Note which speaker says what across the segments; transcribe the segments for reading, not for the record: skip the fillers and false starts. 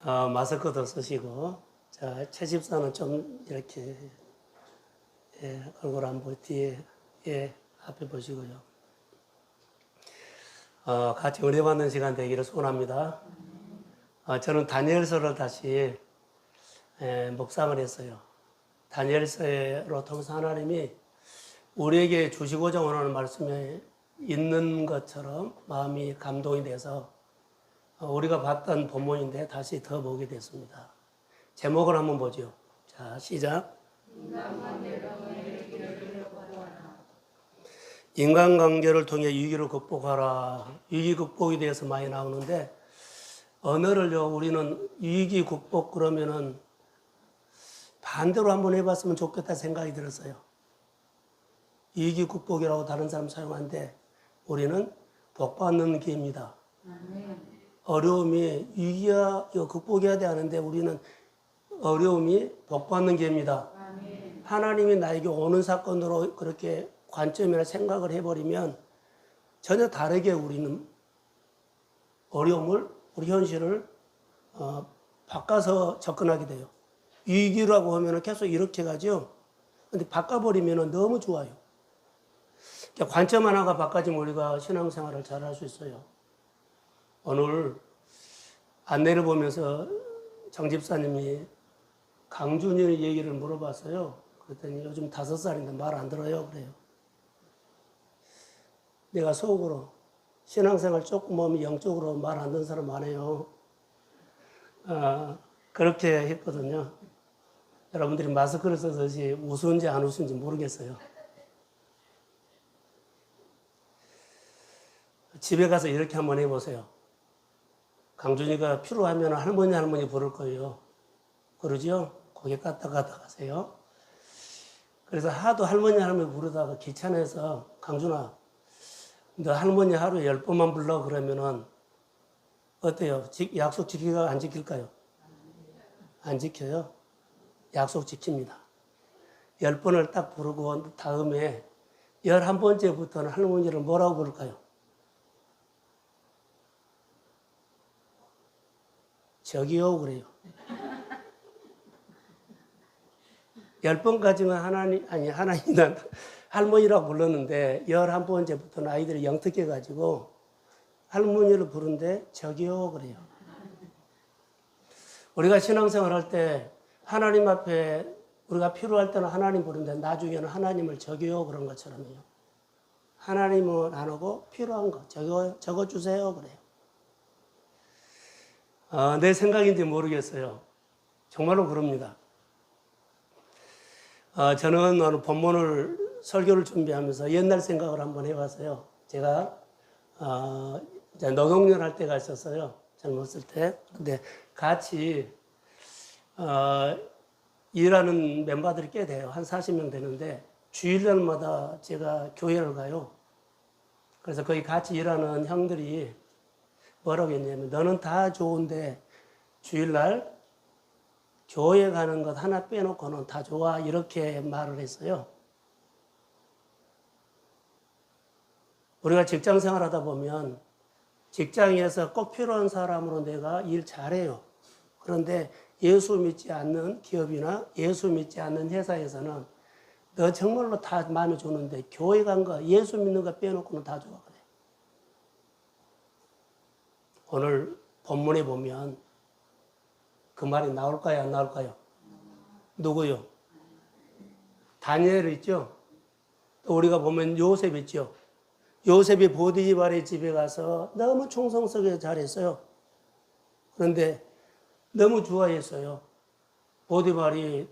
Speaker 1: 마스크도 쓰시고, 자, 최 집사는 좀 이렇게, 얼굴 안 보이 뒤에, 앞에 보시고요. 같이 은혜 받는 시간 되기를 소원합니다. 저는 다니엘서를 다시, 묵상을 했어요. 다니엘서로 통해서 하나님이 우리에게 주시고자 원하는 말씀이 있는 것처럼 마음이 감동이 돼서 우리가 봤던 본문인데 다시 더 보게 됐습니다. 제목을 한번 보죠. 자, 시작. 인간관계를 통해 위기를 극복하라. 위기 극복에 대해서 많이 나오는데 언어를요, 우리는 위기 극복 그러면은 반대로 한번 해봤으면 좋겠다 생각이 들었어요. 위기 극복이라고 다른 사람 사용하는데 우리는 복받는 기회입니다. 어려움이 위기야 이거 극복해야 돼 하는데 우리는 어려움이 복받는 기회입니다. 하나님이 나에게 오는 사건으로 그렇게 관점이나 생각을 해버리면 전혀 다르게 우리는 어려움을 우리 현실을 바꿔서 접근하게 돼요. 위기라고 하면 계속 이렇게 가죠. 근데 바꿔버리면 너무 좋아요. 관점 하나가 바꿔지면 우리가 신앙생활을 잘 할 수 있어요. 오늘 안내를 보면서 정 집사님이 강준일 얘기를 물어봤어요. 그랬더니 요즘 5살인데 말 안 들어요. 그래요. 내가 속으로 신앙생활 조금 하면 영적으로 말 안 듣는 사람 많아요. 그렇게 했거든요. 여러분들이 마스크를 써서지 웃은지 안 웃은지 모르겠어요. 집에 가서 이렇게 한번 해보세요. 강준이가 필요하면 할머니 부를 거예요. 그러죠? 고개 까딱 가세요. 그래서 하도 할머니 부르다가 귀찮아서 강준아 너 할머니 하루에 10번만 불러 그러면은 어때요? 약속 지킬까 안 지킬까요? 안 지켜요. 약속 지킵니다. 10번을 딱 부르고 다음에 11번째부터는 할머니를 뭐라고 부를까요? 저기요 그래요. 10번까지는 하나님이나 할머니라고 불렀는데 11번째부터는 아이들이 영특해가지고 할머니를 부르는데 저기요 그래요. 우리가 신앙생활 할 때 하나님 앞에 우리가 필요할 때는 하나님 부르는데 나중에는 하나님을 저기요 그런 것처럼요. 하나님은 안 오고 필요한 거 적어주세요 그래요. 내 생각인지 모르겠어요. 정말로 그럽니다. 저는 오늘 본문을 설교를 준비하면서 옛날 생각을 한번 해봤어요. 제가 노동년 할 때가 있었어요. 젊었을 때. 근데 같이 일하는 멤버들이 꽤 돼요. 한 40명 되는데 주일날마다 제가 교회를 가요. 그래서 거기 같이 일하는 형들이 뭐라고 했냐면 너는 다 좋은데 주일날 교회 가는 것 하나 빼놓고는 다 좋아 이렇게 말을 했어요. 우리가 직장 생활하다 보면 직장에서 꼭 필요한 사람으로 내가 일 잘해요. 그런데 예수 믿지 않는 기업이나 예수 믿지 않는 회사에서는 너 정말로 다 마음에 주는데 교회 간 거 예수 믿는 거 빼놓고는 다 좋아 그래. 오늘 본문에 보면 그 말이 나올까요? 안 나올까요? 누구요? 다니엘 있죠? 또 우리가 보면 요셉 있죠? 요셉이 보디발의 집에 가서 너무 충성스럽게 잘했어요. 그런데 너무 좋아했어요. 보디발이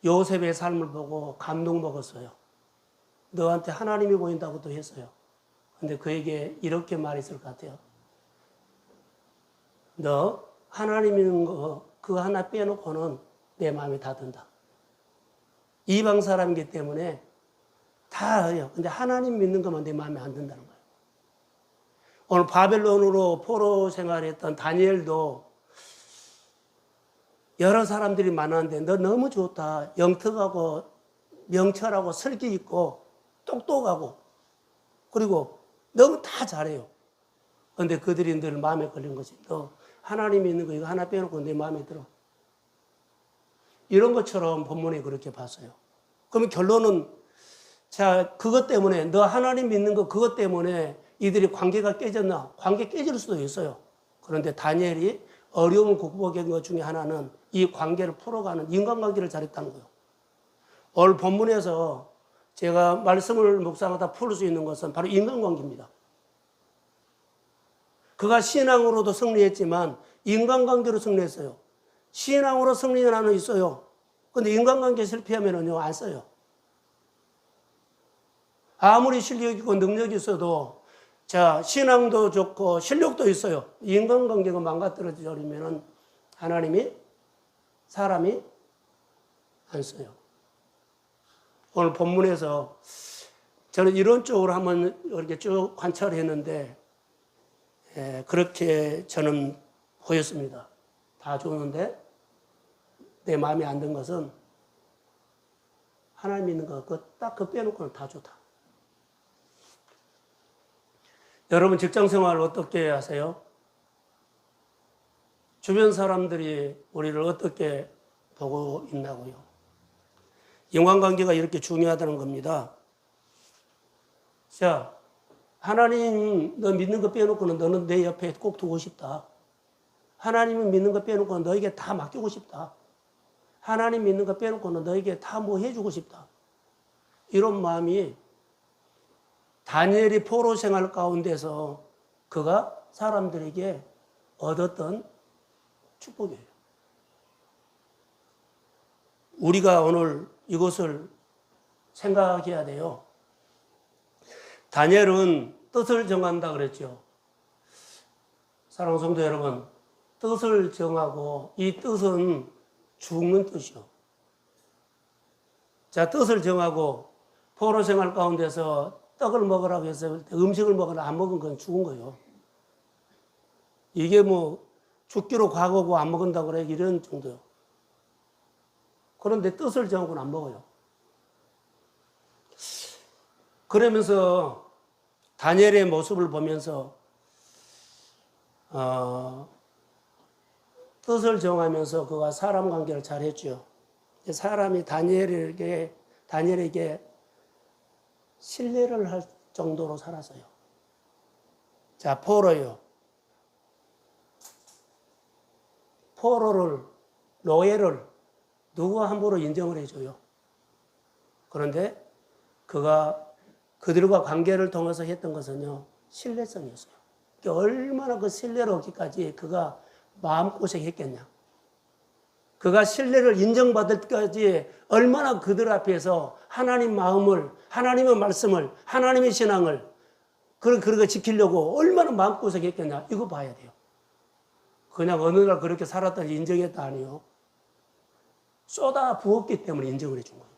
Speaker 1: 요셉의 삶을 보고 감동 먹었어요. 너한테 하나님이 보인다고도 했어요. 근데 그에게 이렇게 말했을 것 같아요. 너 하나님 있는 거 그거 하나 빼놓고는 내 마음에 다 든다. 이방 사람이기 때문에 다 해요. 근데 하나님 믿는 것만 내 마음에 안 든다는 거예요. 오늘 바벨론으로 포로 생활했던 다니엘도 여러 사람들이 많았는데 너 너무 좋다. 영특하고 명철하고 설기 있고 똑똑하고 그리고 너무 다 잘해요. 그런데 그들이 늘 마음에 걸린 것이 너 하나님이 있는 거 이거 하나 빼놓고 내 마음에 들어. 이런 것처럼 본문에 그렇게 봤어요. 그러면 결론은 자, 그것 때문에 너 하나님 믿는 거 그것 때문에 이들이 관계가 깨졌나? 관계 깨질 수도 있어요. 그런데 다니엘이 어려움을 극복한 것 중에 하나는 이 관계를 풀어가는 인간관계를 잘했다는 거예요. 오늘 본문에서 제가 말씀을 묵상하다 풀 수 있는 것은 바로 인간관계입니다. 그가 신앙으로도 승리했지만 인간관계로 승리했어요. 신앙으로 승리는 하나 있어요. 근데 인간관계 실패하면은요, 안 써요. 아무리 실력이 있고 능력이 있어도 자, 신앙도 좋고 실력도 있어요. 인간관계가 망가뜨려져 버리면은 하나님이 사람이 안 써요. 오늘 본문에서 저는 이런 쪽으로 한번 이렇게 쭉 관찰했는데 그렇게 저는 보였습니다. 다 좋은데 내 마음에 안 든 것은 하나님 믿는 거 딱 그 빼놓고는 다 좋다. 여러분 직장 생활 어떻게 하세요? 주변 사람들이 우리를 어떻게 보고 있나고요? 인간관계가 이렇게 중요하다는 겁니다. 자, 하나님 너 믿는 거 빼놓고는 너는 내 옆에 꼭 두고 싶다. 하나님은 믿는 거 빼놓고는 너에게 다 맡기고 싶다. 하나님 믿는 거 빼놓고는 너에게 다 뭐 해주고 싶다. 이런 마음이 다니엘이 포로 생활 가운데서 그가 사람들에게 얻었던 축복이에요. 우리가 오늘 이것을 생각해야 돼요. 다니엘은 뜻을 정한다 그랬죠. 사랑하는 성도 여러분, 뜻을 정하고 이 뜻은 죽는 뜻이요. 자, 뜻을 정하고 포로 생활 가운데서 떡을 먹으라고 해서 음식을 먹으라 안 먹은 건 죽은 거예요. 이게 뭐 죽기로 과거고 안 먹는다고 그래 이런 정도요. 그런데 뜻을 정하고는 안 먹어요. 그러면서 다니엘의 모습을 보면서 뜻을 정하면서 그가 사람 관계를 잘했죠. 사람이 다니엘에게 신뢰를 할 정도로 살았어요. 자, 포로요. 포로를, 노예를 누가 함부로 인정을 해줘요. 그런데 그가 그들과 관계를 통해서 했던 것은요, 신뢰성이었어요. 얼마나 그 신뢰를 얻기까지 그가 마음고생 했겠냐. 그가 신뢰를 인정받을 때까지 얼마나 그들 앞에서 하나님 마음을, 하나님의 말씀을, 하나님의 신앙을 그렇게 지키려고 얼마나 마음고생 했겠냐. 이거 봐야 돼요. 그냥 어느 날 그렇게 살았다니 인정했다 아니요. 쏟아 부었기 때문에 인정을 해준 거예요.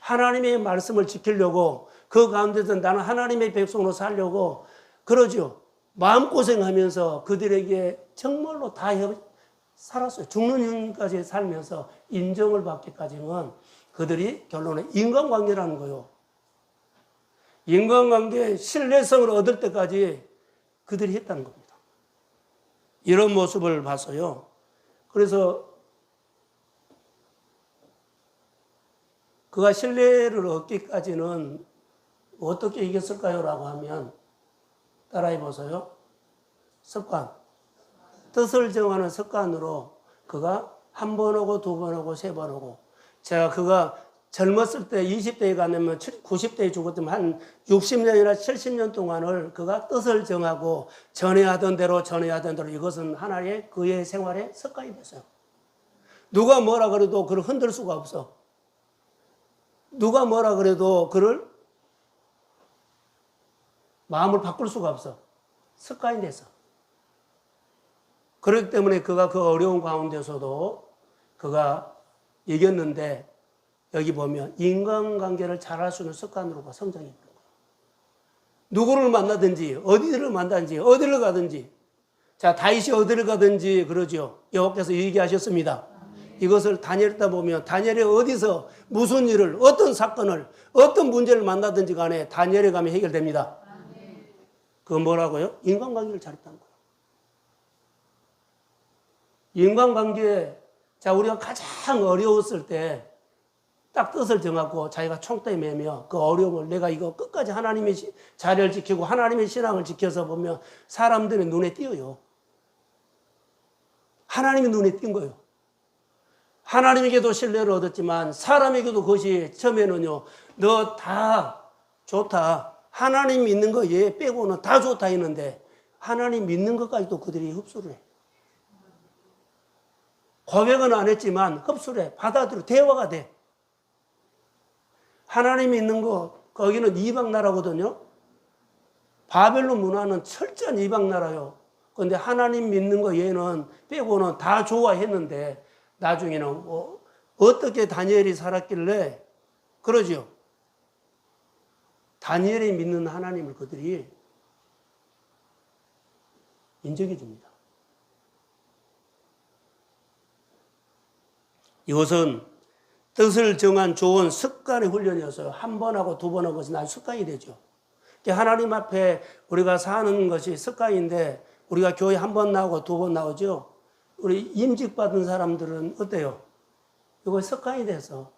Speaker 1: 하나님의 말씀을 지키려고 그 가운데서 나는 하나님의 백성으로 살려고 그러죠. 마음고생하면서 그들에게 정말로 다 살았어요. 죽는 형까지 살면서 인정을 받기까지는 그들이 결론은 인간관계라는 거예요. 인간관계 신뢰성을 얻을 때까지 그들이 했다는 겁니다. 이런 모습을 봤어요. 그래서 그가 신뢰를 얻기까지는 어떻게 이겼을까요? 라고 하면 따라해 보세요. 습관. 뜻을 정하는 습관으로 그가 한 번 오고 두 번 오고 세 번 오고 제가 그가 젊었을 때 20대에 가면 90대에 죽었다면 한 60년이나 70년 동안을 그가 뜻을 정하고 전해야 하던 대로 이것은 하나의 그의 생활의 습관이 됐어요. 누가 뭐라 그래도 그를 흔들 수가 없어. 누가 뭐라 그래도 그를 마음을 바꿀 수가 없어. 습관이 됐어. 그렇기 때문에 그가 그 어려운 가운데서도 그가 이겼는데 여기 보면 인간관계를 잘할 수 있는 습관으로가 성장이 있는 거예요. 누구를 만나든지 어디를 만나든지 어디를 가든지 자 다윗이 어디를 가든지 그러죠. 여호와께서 얘기하셨습니다. 이것을 다니엘다 보면 다니엘이 어디서 무슨 일을 어떤 사건을 어떤 문제를 만나든지 간에 다니엘에 가면 해결됩니다. 그건 뭐라고요? 인간관계를 잘했다는 거예요. 인간관계에 자 우리가 가장 어려웠을 때 딱 뜻을 정하고 자기가 총대 매며 그 어려움을 내가 이거 끝까지 하나님의 자리를 지키고 하나님의 신앙을 지켜서 보면 사람들의 눈에 띄어요. 하나님의 눈에 띈 거예요. 하나님에게도 신뢰를 얻었지만 사람에게도 그것이 처음에는요. 너 다 좋다. 하나님 믿는 거 얘 빼고는 다 좋다 했는데 하나님 믿는 것까지도 그들이 흡수를 해. 고백은 안 했지만 흡수를 해. 받아들여. 대화가 돼. 하나님 믿는 거 거기는 이방 나라거든요. 바벨론 문화는 철저한 이방 나라요. 그런데 하나님 믿는 거 얘는 빼고는 다 좋아했는데 나중에는 어떻게 다니엘이 살았길래 그러죠. 다니엘이 믿는 하나님을 그들이 인정해 줍니다. 이것은 뜻을 정한 좋은 습관의 훈련이었어요. 한 번 하고 두 번 하는 것이 나중에 습관이 되죠. 하나님 앞에 우리가 사는 것이 습관인데 우리가 교회 한 번 나오고 두 번 나오죠. 우리 임직 받은 사람들은 어때요? 이거 습관이 돼서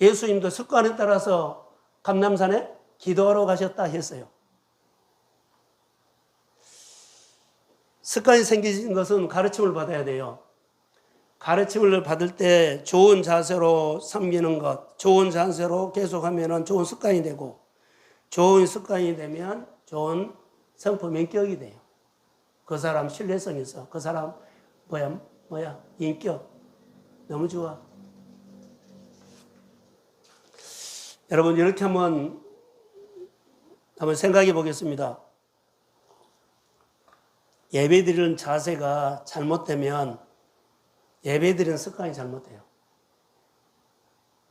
Speaker 1: 예수님도 습관에 따라서 감람산에 기도하러 가셨다 했어요. 습관이 생기신 것은 가르침을 받아야 돼요. 가르침을 받을 때 좋은 자세로 섬기는 것, 좋은 자세로 계속하면 좋은 습관이 되고 좋은 습관이 되면 좋은 성품 인격이 돼요. 그 사람 신뢰성이 있어. 그 사람 인격 너무 좋아. 여러분 이렇게 한번 생각해 보겠습니다. 예배드리는 자세가 잘못되면 예배드리는 습관이 잘못돼요.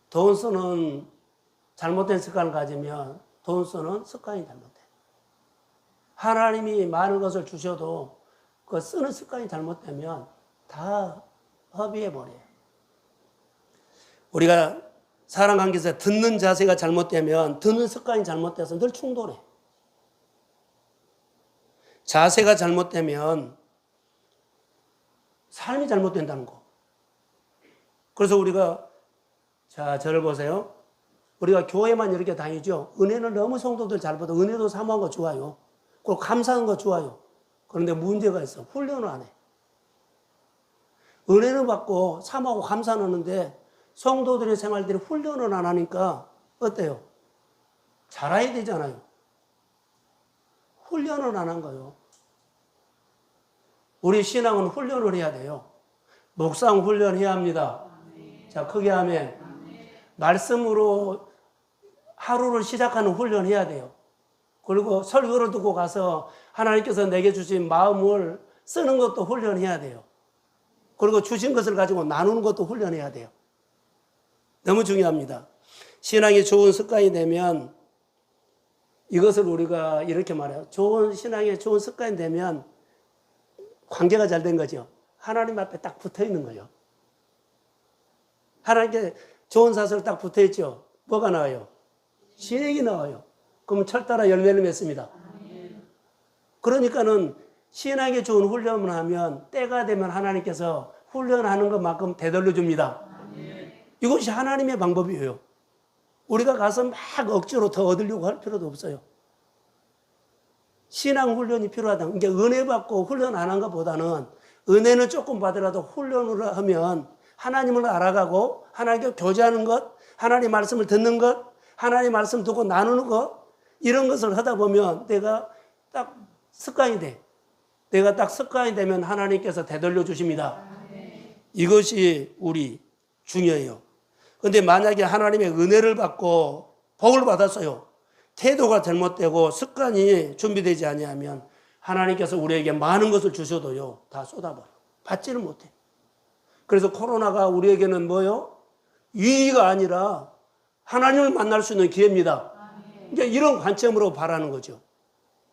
Speaker 1: 돈 쓰는 잘못된 습관을 가지면 돈 쓰는 습관이 잘못돼요. 하나님이 많은 것을 주셔도 그 쓰는 습관이 잘못되면 다 허비해버려요. 우리가 사람 관계에서 듣는 자세가 잘못되면 듣는 습관이 잘못돼서 늘 충돌해. 자세가 잘못되면 삶이 잘못된다는 거. 그래서 우리가 저를 보세요. 우리가 교회만 이렇게 다니죠. 은혜는 너무 성도들 잘 받아. 은혜도 사모한 거 좋아요. 그리고 감사한 거 좋아요. 그런데 문제가 있어. 훈련을 안 해. 은혜는 받고 사모하고 감사하는데 성도들의 생활들이 훈련을 안 하니까 어때요? 잘해야 되잖아요. 훈련을 안 한 거예요. 우리 신앙은 훈련을 해야 돼요. 묵상 훈련해야 합니다. 자, 크게 하면 말씀으로 하루를 시작하는 훈련해야 돼요. 그리고 설교를 듣고 가서 하나님께서 내게 주신 마음을 쓰는 것도 훈련해야 돼요. 그리고 주신 것을 가지고 나누는 것도 훈련해야 돼요. 너무 중요합니다. 신앙이 좋은 습관이 되면 이것을 우리가 이렇게 말해요. 신앙에 좋은 습관이 되면 관계가 잘 된 거죠. 하나님 앞에 딱 붙어 있는 거예요. 하나님께 좋은 사슬 딱 붙어 있죠. 뭐가 나와요? 신액이 나와요. 그럼 철따라 열매를 맺습니다. 그러니까는 신앙에 좋은 훈련을 하면 때가 되면 하나님께서 훈련하는 것만큼 되돌려 줍니다. 이것이 하나님의 방법이에요. 우리가 가서 막 억지로 더 얻으려고 할 필요도 없어요. 신앙 훈련이 필요하다. 그러니까 은혜 받고 훈련 안 한 것보다는 은혜는 조금 받으라도 훈련을 하면 하나님을 알아가고 하나님과 교제하는 것, 하나님 말씀을 듣는 것, 하나님 말씀 듣고 나누는 것, 이런 것을 하다 보면 내가 딱 습관이 돼. 내가 딱 습관이 되면 하나님께서 되돌려 주십니다. 이것이 우리 중요해요. 그런데 만약에 하나님의 은혜를 받고 복을 받았어요. 태도가 잘못되고 습관이 준비되지 아니하면 하나님께서 우리에게 많은 것을 주셔도요, 다 쏟아버려. 받지를 못해. 그래서 코로나가 우리에게는 뭐요? 위기가 아니라 하나님을 만날 수 있는 기회입니다. 그러니까 이런 관점으로 바라는 거죠.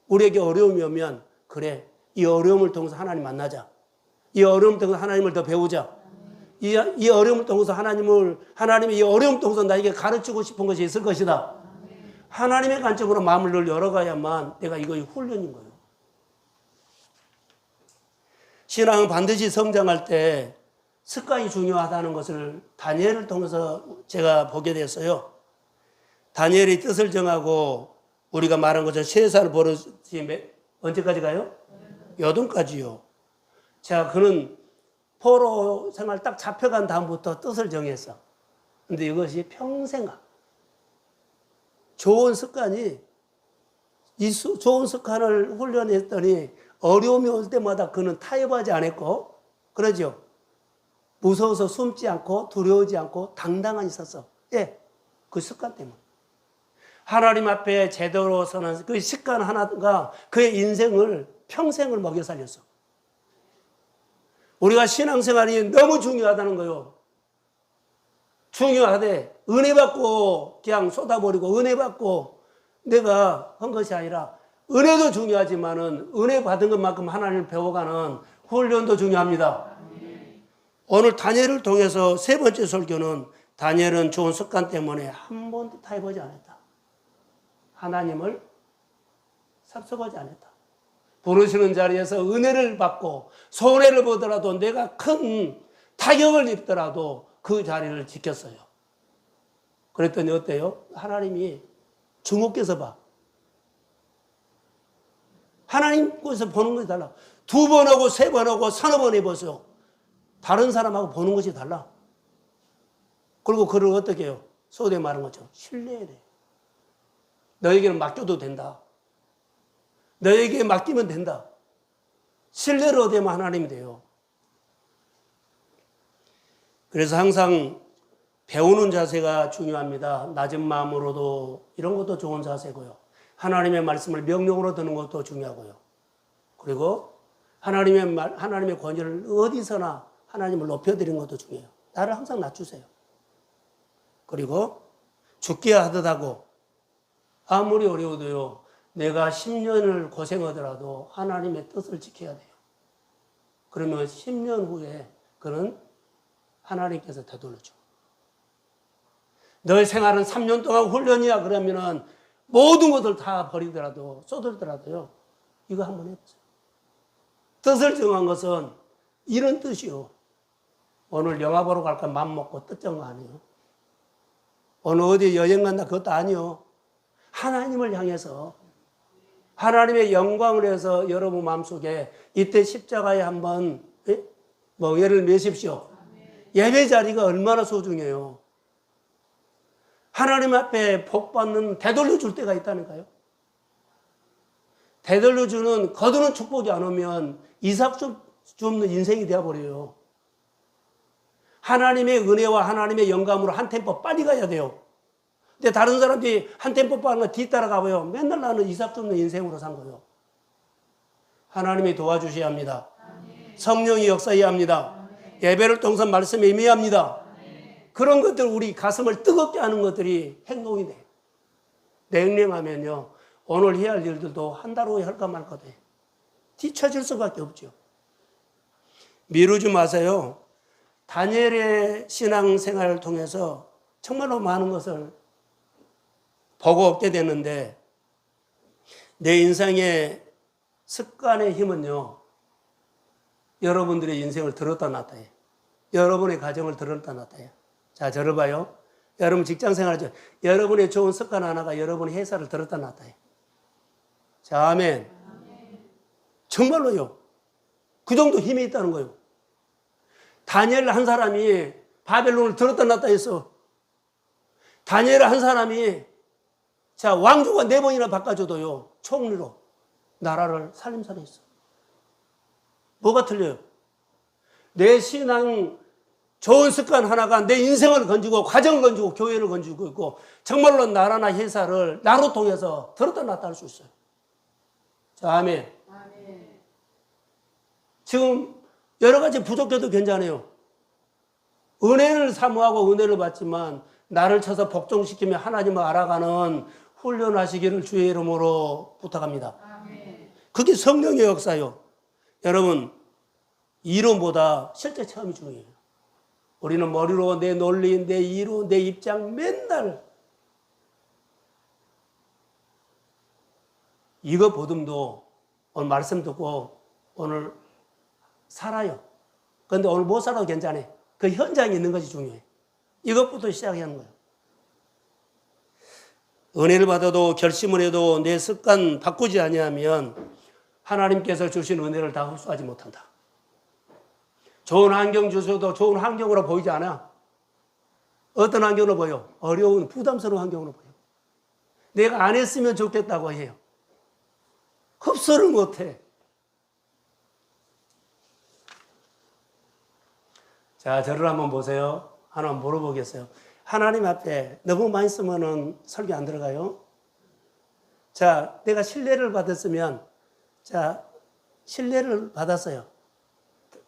Speaker 1: 우리에게 어려움이 오면 그래, 이 어려움을 통해서 하나님 만나자. 이 어려움을 통해서 하나님을 더 배우자. 이 어려움을 통해서 하나님이 이 어려움을 통해서 나에게 가르치고 싶은 것이 있을 것이다. 하나님의 관점으로 마음을 늘 열어가야만 내가 이거 훈련인 거예요. 신앙은 반드시 성장할 때 습관이 중요하다는 것을 다니엘을 통해서 제가 보게 됐어요. 다니엘이 뜻을 정하고 우리가 말한 것처럼 3살 버릇이 언제까지 가요? 여든까지요. 자, 그는 포로 생활 딱 잡혀간 다음부터 뜻을 정했어. 근데 이것이 평생 가. 좋은 습관이, 좋은 습관을 훈련했더니 어려움이 올 때마다 그는 타협하지 않았고, 그러죠. 무서워서 숨지 않고 두려워하지 않고 당당한 있었어. 예, 그 습관 때문에. 하나님 앞에 제대로 서는 그 습관 하나가 그의 인생을 평생을 먹여 살렸어. 우리가 신앙생활이 너무 중요하다는 거요. 중요하대. 은혜 받고 그냥 쏟아버리고 은혜 받고 내가 한 것이 아니라 은혜도 중요하지만은 은혜 받은 것만큼 하나님을 배워가는 훈련도 중요합니다. 오늘 다니엘을 통해서 3번째 설교는 다니엘은 좋은 습관 때문에 한 번도 타협하지 않았다. 하나님을 섭섭하지 않았다. 부르시는 자리에서 은혜를 받고 손해를 보더라도 내가 큰 타격을 입더라도 그 자리를 지켰어요. 그랬더니 어때요? 하나님이 주목해서 봐. 하나님께서 보는 것이 달라. 2번 하고 3번 하고 3번 해보세요. 다른 사람하고 보는 것이 달라. 그리고 그를 어떻게 해요? 소대 말한 것처럼 신뢰해야 돼. 너에게는 맡겨도 된다. 너에게 맡기면 된다. 신뢰를 얻으면 하나님이 돼요. 그래서 항상 배우는 자세가 중요합니다. 낮은 마음으로도 이런 것도 좋은 자세고요. 하나님의 말씀을 명령으로 듣는 것도 중요하고요. 그리고 하나님의 권위를 어디서나 하나님을 높여드리는 것도 중요해요. 나를 항상 낮추세요. 그리고 죽기야 하듯 하고 아무리 어려워도요. 내가 10년을 고생하더라도 하나님의 뜻을 지켜야 돼요. 그러면 10년 후에 그는 하나님께서 되돌려줘. 너의 생활은 3년 동안 훈련이야 그러면은 모든 것을 다 버리더라도 쏟을더라도요. 이거 한번 해보세요. 뜻을 정한 것은 이런 뜻이요. 오늘 영화 보러 갈까 맘 먹고 뜻 정한 거 아니에요. 오늘 어디 여행 간다 그것도 아니요. 하나님을 향해서 하나님의 영광을 위해서 여러분 마음속에 이때 십자가에 한번 예를 내십시오. 예배 자리가 얼마나 소중해요. 하나님 앞에 복 받는 되돌려 줄 때가 있다니까요. 되돌려 주는 거두는 축복이 안 오면 이삭 줍는 인생이 되어버려요. 하나님의 은혜와 하나님의 영감으로 한 템포 빨리 가야 돼요. 근데 다른 사람들이 한 템포 빠른 거 뒤따라가고요. 맨날 나는 이삭 줍는 인생으로 산 거예요. 하나님이 도와주셔야 합니다. 성령이 역사해야 합니다. 예배를 통해서 말씀에 임해야 합니다. 그런 것들 우리 가슴을 뜨겁게 하는 것들이 행동이 돼. 냉랭하면요. 오늘 해야 할 일들도 한 달 후에 할까 말까 돼. 뒤처질 수밖에 없죠. 미루지 마세요. 다니엘의 신앙생활을 통해서 정말로 많은 것을 보고 얻게 되는데 내 인생의 습관의 힘은요. 여러분들의 인생을 들었다 놨다 해요. 여러분의 가정을 들었다 놨다 해요. 자, 저를 봐요. 여러분 직장생활 하죠. 여러분의 좋은 습관 하나가 여러분의 회사를 들었다 놨다 해요. 자, 아멘. 정말로요. 그 정도 힘이 있다는 거예요. 다니엘 한 사람이 바벨론을 들었다 놨다 했어. 다니엘 한 사람이 자, 왕조가 4번이나 바꿔줘도요. 총리로 나라를 살림살이했어. 뭐가 틀려요? 내 신앙 좋은 습관 하나가 내 인생을 건지고 가정을 건지고 교회를 건지고 있고 정말로 나라나 회사를 나로 통해서 들었다 놨다 할 수 있어요. 자, 아멘. 지금 여러 가지 부족해도 괜찮아요. 은혜를 사모하고 은혜를 받지만 나를 쳐서 복종시키며 하나님을 알아가는 훈련하시기를 주의 이름으로 부탁합니다. 그게 성령의 역사요. 여러분, 이론보다 실제 체험이 중요해요. 우리는 머리로 내 논리, 내 이론, 내 입장 맨날 이거 보듬도 오늘 말씀 듣고 오늘 살아요. 그런데 오늘 못 살아도 괜찮아. 그 현장에 있는 것이 중요해. 이것부터 시작하는 거예요. 은혜를 받아도 결심을 해도 내 습관 바꾸지 아니하면 하나님께서 주신 은혜를 다 흡수하지 못한다. 좋은 환경 주셔도 좋은 환경으로 보이지 않아. 어떤 환경으로 보여? 어려운, 부담스러운 환경으로 보여. 내가 안 했으면 좋겠다고 해요. 흡수를 못해. 자, 저를 한번 보세요. 하나 물어보겠어요. 하나님 앞에 너무 많이 쓰면은 설교 안 들어가요? 자, 내가 신뢰를 받았으면, 자, 신뢰를 받았어요.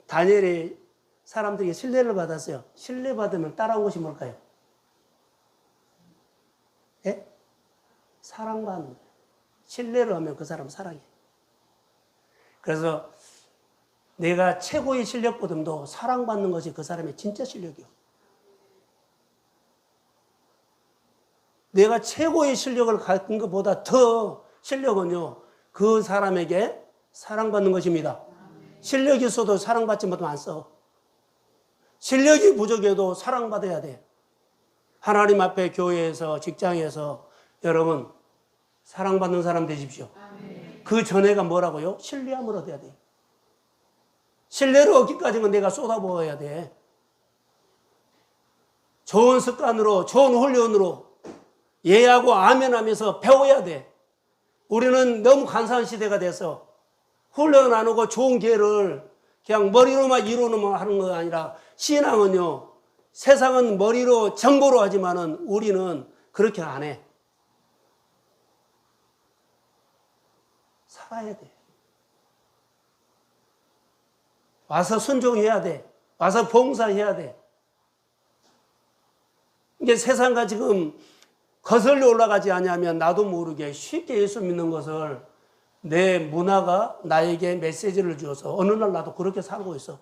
Speaker 1: 다니엘이 사람들에게 신뢰를 받았어요. 신뢰 받으면 따라온 것이 뭘까요? 예? 사랑받는 거예요. 신뢰를 하면 그 사람 사랑해. 그래서 내가 최고의 실력보다도 사랑받는 것이 그 사람의 진짜 실력이요. 내가 최고의 실력을 갖는 것보다 더 실력은요, 그 사람에게 사랑받는 것입니다. 실력이 있어도 사랑받지 못하면 안 써. 실력이 부족해도 사랑받아야 돼. 하나님 앞에 교회에서, 직장에서 여러분 사랑받는 사람 되십시오. 그 전에가 뭐라고요? 신뢰함을 얻어야 돼. 신뢰를 얻기까지는 내가 쏟아부어야 돼. 좋은 습관으로, 좋은 훈련으로 예하고 아멘하면서 배워야 돼. 우리는 너무 간사한 시대가 돼서 훈련 안 하고 좋은 기회를 그냥 머리로만 이루는 하는 거 아니라 신앙은요, 세상은 머리로 정보로 하지만은 우리는 그렇게 안 해. 살아야 돼. 와서 순종해야 돼. 와서 봉사해야 돼. 이게 세상과 지금 거슬려 올라가지 않으면 나도 모르게 쉽게 예수 믿는 것을 내 문화가 나에게 메시지를 주어서 어느 날 나도 그렇게 살고 있어.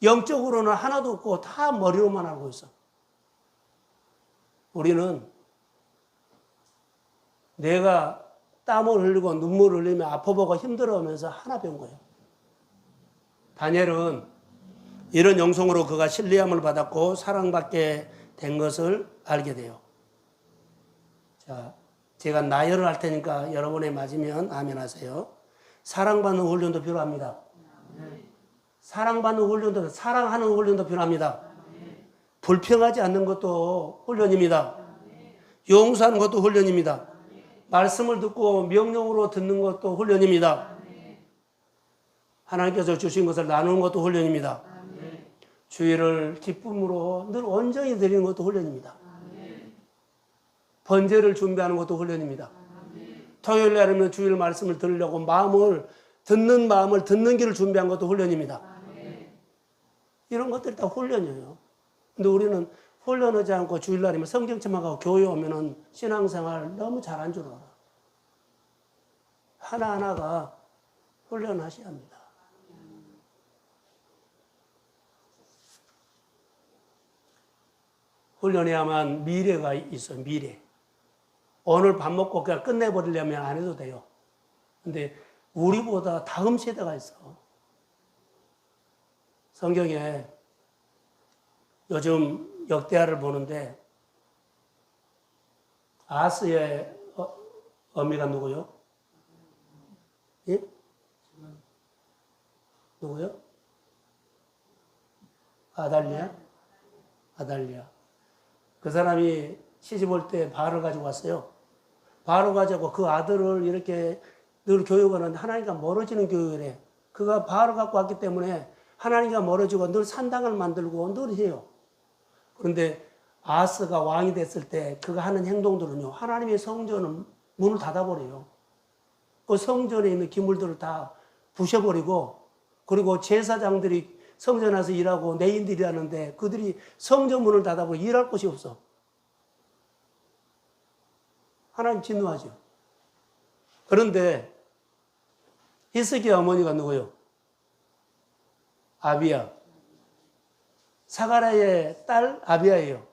Speaker 1: 영적으로는 하나도 없고 다 머리로만 알고 있어. 우리는 내가 땀을 흘리고 눈물을 흘리며 아파보고 힘들어하면서 하나 배운 거예요. 다니엘은 이런 영성으로 그가 신뢰함을 받았고 사랑받게 된 것을 알게 돼요. 자, 제가 나열을 할 테니까 여러분이 맞으면 아멘 하세요. 사랑받는 훈련도 필요합니다. 사랑받는 훈련도, 사랑하는 훈련도 필요합니다. 불평하지 않는 것도 훈련입니다. 용서하는 것도 훈련입니다. 말씀을 듣고 명령으로 듣는 것도 훈련입니다. 하나님께서 주신 것을 나누는 것도 훈련입니다. 주의를 기쁨으로 늘 온전히 드리는 것도 훈련입니다. 번제를 준비하는 것도 훈련입니다. 토요일 날이면 주일 말씀을 들으려고 마음을 듣는 길을 준비한 것도 훈련입니다. 이런 것들이 다 훈련이에요. 근데 우리는 훈련하지 않고 주일날이면 성경책만 가고 교회 오면은 신앙생활 너무 잘한 줄 알아. 하나하나가 훈련하셔야 합니다. 훈련해야만 미래가 있어요, 미래. 오늘 밥 먹고 그냥 끝내버리려면 안 해도 돼요. 근데 우리보다 다음 세대가 있어. 성경에 요즘 역대하를 보는데 아스의 어미가 누구요? 예? 누구요? 아달리아. 그 사람이 시집 올 때 바알을 가지고 왔어요. 바알을 가지고 그 아들을 이렇게 늘 교육하는데 하나님과 멀어지는 교육을 해. 그가 바알을 갖고 왔기 때문에 하나님과 멀어지고 늘 산당을 만들고 늘 해요. 그런데 아스가 왕이 됐을 때 그가 하는 행동들은요, 하나님의 성전은 문을 닫아버려요. 그 성전에 있는 기물들을 다 부셔버리고, 그리고 제사장들이 성전에 와서 일하고 내인들이 하는데 그들이 성전 문을 닫아버리고 일할 곳이 없어. 하나님 진노하죠. 그런데 히스기야 어머니가 누구요? 아비야. 사가랴의 딸 아비야예요.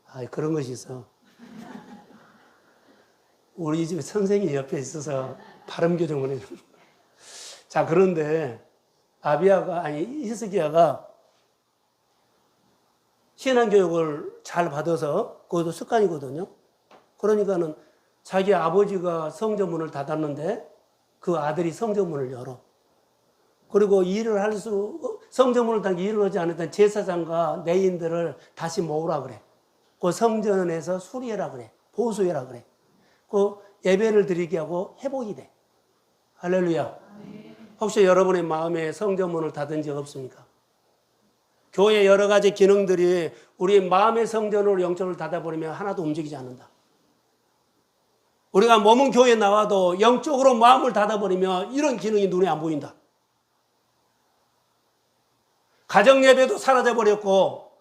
Speaker 1: 아, 그런 것이 있어. 우리 집에 선생님이 옆에 있어서 발음 교정을 해요. 자, 그런데 히스기야가 신앙교육을 잘 받아서, 그것도 습관이거든요. 그러니까는 자기 아버지가 성전문을 닫았는데 그 아들이 성전문을 열어. 그리고 성전문을 닫기 일을 하지 않았던 제사장과 내인들을 다시 모으라 그래. 그 성전에서 수리해라 그래. 보수해라 그래. 그 예배를 드리게 하고 회복이 돼. 할렐루야. 혹시 여러분의 마음에 성전문을 닫은 적 없습니까? 교회 여러 가지 기능들이 우리 마음의 성전으로 영적으로 닫아버리면 하나도 움직이지 않는다. 우리가 몸은 교회에 나와도 영적으로 마음을 닫아버리면 이런 기능이 눈에 안 보인다. 가정 예배도 사라져버렸고,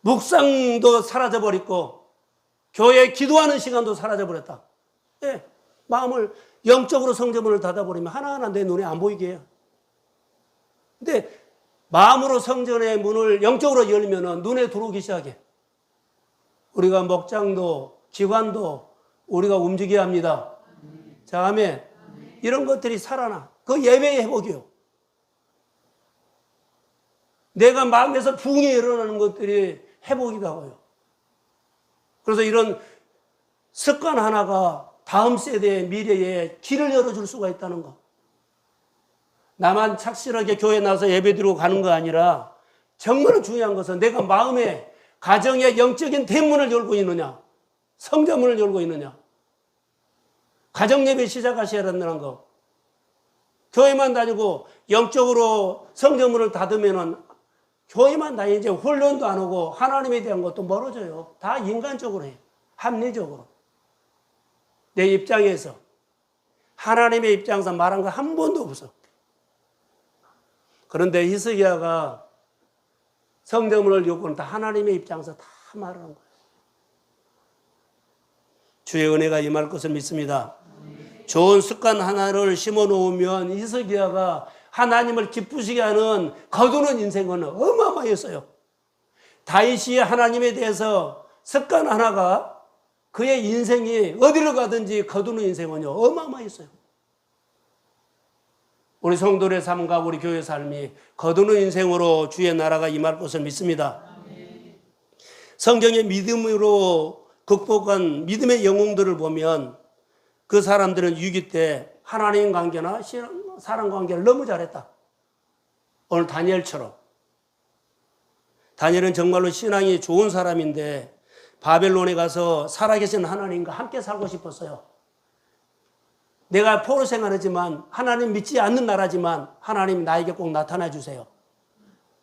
Speaker 1: 묵상도 사라져버렸고, 교회 기도하는 시간도 사라져버렸다. 예, 마음을 영적으로 성전문을 닫아버리면 하나하나 내 눈에 안 보이게 해요. 근데 마음으로 성전의 문을 영적으로 열면 눈에 들어오기 시작해. 우리가 목장도 기관도 우리가 움직여야 합니다. 자, 아멘. 이런 것들이 살아나. 그 예배의 회복이요. 내가 마음에서 부흥이 일어나는 것들이 회복이라고요. 그래서 이런 습관 하나가 다음 세대의 미래에 길을 열어줄 수가 있다는 거. 나만 착실하게 교회에 나와서 예배드리고 가는 거 아니라 정말 중요한 것은 내가 마음에 가정의 영적인 대문을 열고 있느냐, 성전문을 열고 있느냐. 가정 예배 시작하셔야 한다는 거. 교회만 다니고 영적으로 성전문을 닫으면은 교회만 다니지 훈련도 안 오고 하나님에 대한 것도 멀어져요. 다 인간적으로 해요. 합리적으로. 내 입장에서. 하나님의 입장에서 말한 거 한 번도 없어. 그런데 히스기야가 성전문을 열고는 다 하나님의 입장에서 다 말하는 거예요. 주의 은혜가 임할 것을 믿습니다. 좋은 습관 하나를 심어 놓으면 히스기야가 하나님을 기쁘시게 하는 거두는 인생은 어마어마했어요. 다윗이 하나님에 대해서 습관 하나가 그의 인생이 어디로 가든지 거두는 인생은요 어마어마했어요. 우리 성도의 삶과 우리 교회 삶이 거두는 인생으로 주의 나라가 임할 것을 믿습니다. 성경의 믿음으로 극복한 믿음의 영웅들을 보면 그 사람들은 위기 때 하나님 관계나 사람 관계를 너무 잘했다. 오늘 다니엘처럼. 다니엘은 정말로 신앙이 좋은 사람인데 바벨론에 가서 살아계신 하나님과 함께 살고 싶었어요. 내가 포로 생활하지만 하나님 믿지 않는 나라지만 하나님 나에게 꼭 나타나 주세요.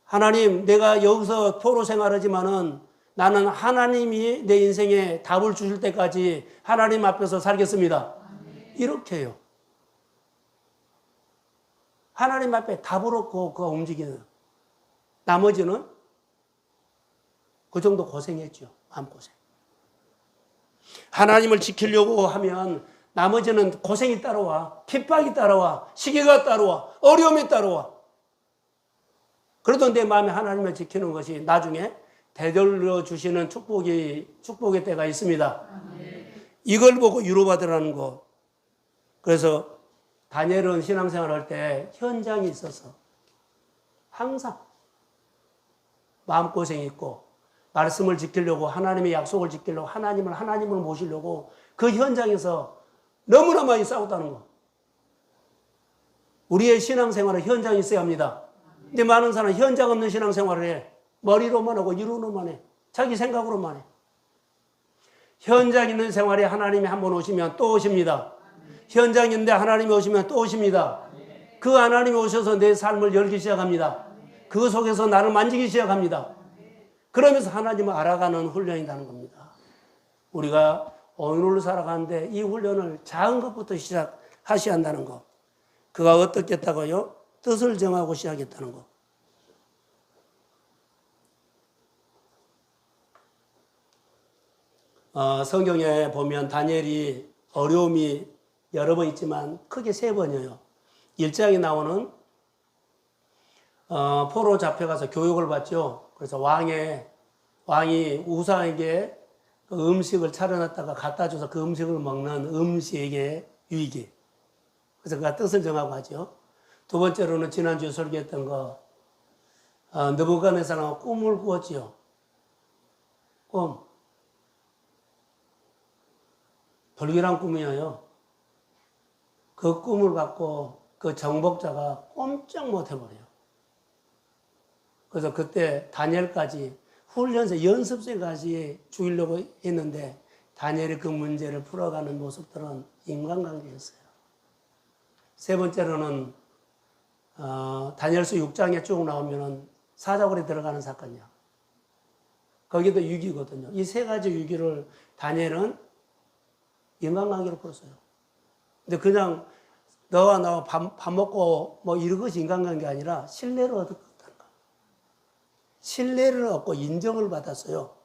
Speaker 1: 하나님 내가 여기서 포로 생활하지만은 나는 하나님이 내 인생에 답을 주실 때까지 하나님 앞에서 살겠습니다. 이렇게 해요. 하나님 앞에 답을 얻고 그가 움직이는. 나머지는 그 정도 고생했죠. 마음고생. 하나님을 지키려고 하면 나머지는 고생이 따라와. 핍박이 따라와. 시기가 따라와. 어려움이 따라와. 그래도 내 마음에 하나님을 지키는 것이 나중에 되돌려 주시는 축복의 때가 있습니다. 이걸 보고 위로받으라는 거. 그래서 다니엘은 신앙생활 할 때 현장이 있어서 항상 마음고생이 있고 말씀을 지키려고 하나님의 약속을 지키려고 하나님을 모시려고 그 현장에서 너무나 많이 싸웠다는 거. 우리의 신앙생활은 현장이 있어야 합니다. 근데 많은 사람은 현장 없는 신앙생활을 해. 머리로만 하고 이론으로만 해. 자기 생각으로만 해. 현장 있는 생활에 하나님이 한번 오시면 또 오십니다. 현장 있는데 하나님이 오시면 또 오십니다. 그 하나님이 오셔서 내 삶을 열기 시작합니다. 그 속에서 나를 만지기 시작합니다. 그러면서 하나님을 알아가는 훈련이라는 겁니다. 우리가 오늘을 살아가는데 이 훈련을 작은 것부터 시작하셔야 한다는 거. 그가 어떻게 했다고요? 뜻을 정하고 시작했다는 거. 성경에 보면 다니엘이 어려움이 여러 번 있지만 크게 3번이에요. 1장에 나오는 포로 잡혀가서 교육을 받죠. 그래서 왕이 우상에게 그 음식을 차려놨다가 갖다 줘서 그 음식을 먹는 음식의 위기. 그래서 그가 뜻을 정하고 하죠. 두 번째로는 지난주에 설교했던 거, 느부갓네살은 꿈을 꾸었지요. 꿈. 불길한 꿈이에요. 그 꿈을 갖고 그 정복자가 꼼짝 못 해버려요. 그래서 그때 다니엘까지 훈련소, 연습생까지 죽이려고 했는데 다니엘이 그 문제를 풀어가는 모습들은 인간관계였어요. 세 번째로는 다니엘서 6장에 쭉 나오면은 사자굴에 들어가는 사건이야. 거기도 위기거든요. 이 세 가지 위기를 다니엘은 인간관계로 풀었어요. 근데 그냥 너와 나와 밥 먹고 뭐 이런 것이 인간관계가 아니라 신뢰를 얻었다는 거. 신뢰를 얻고 인정을 받았어요.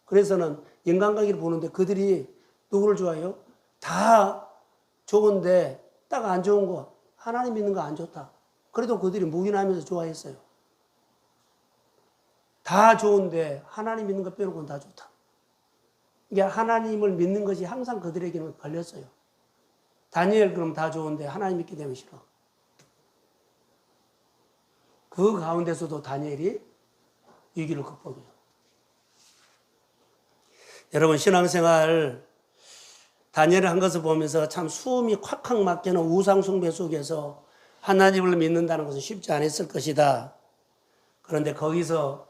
Speaker 1: 그래서는 인간관계를 보는데 그들이 누구를 좋아해요? 다 좋은데 딱 안 좋은 거, 하나님 믿는 거 안 좋다. 그래도 그들이 묵인하면서 좋아했어요. 다 좋은데 하나님 믿는 거 빼놓고는 다 좋다. 이게 하나님을 믿는 것이 항상 그들에게는 걸렸어요. 다니엘 그럼 다 좋은데 하나님 믿게 되면 싫어. 그 가운데서도 다니엘이 위기를 극복해요. 여러분 신앙생활 다니엘이 한 것을 보면서 참 수음이 콱콱 막히는 우상 숭배 속에서 하나님을 믿는다는 것은 쉽지 않았을 것이다. 그런데 거기서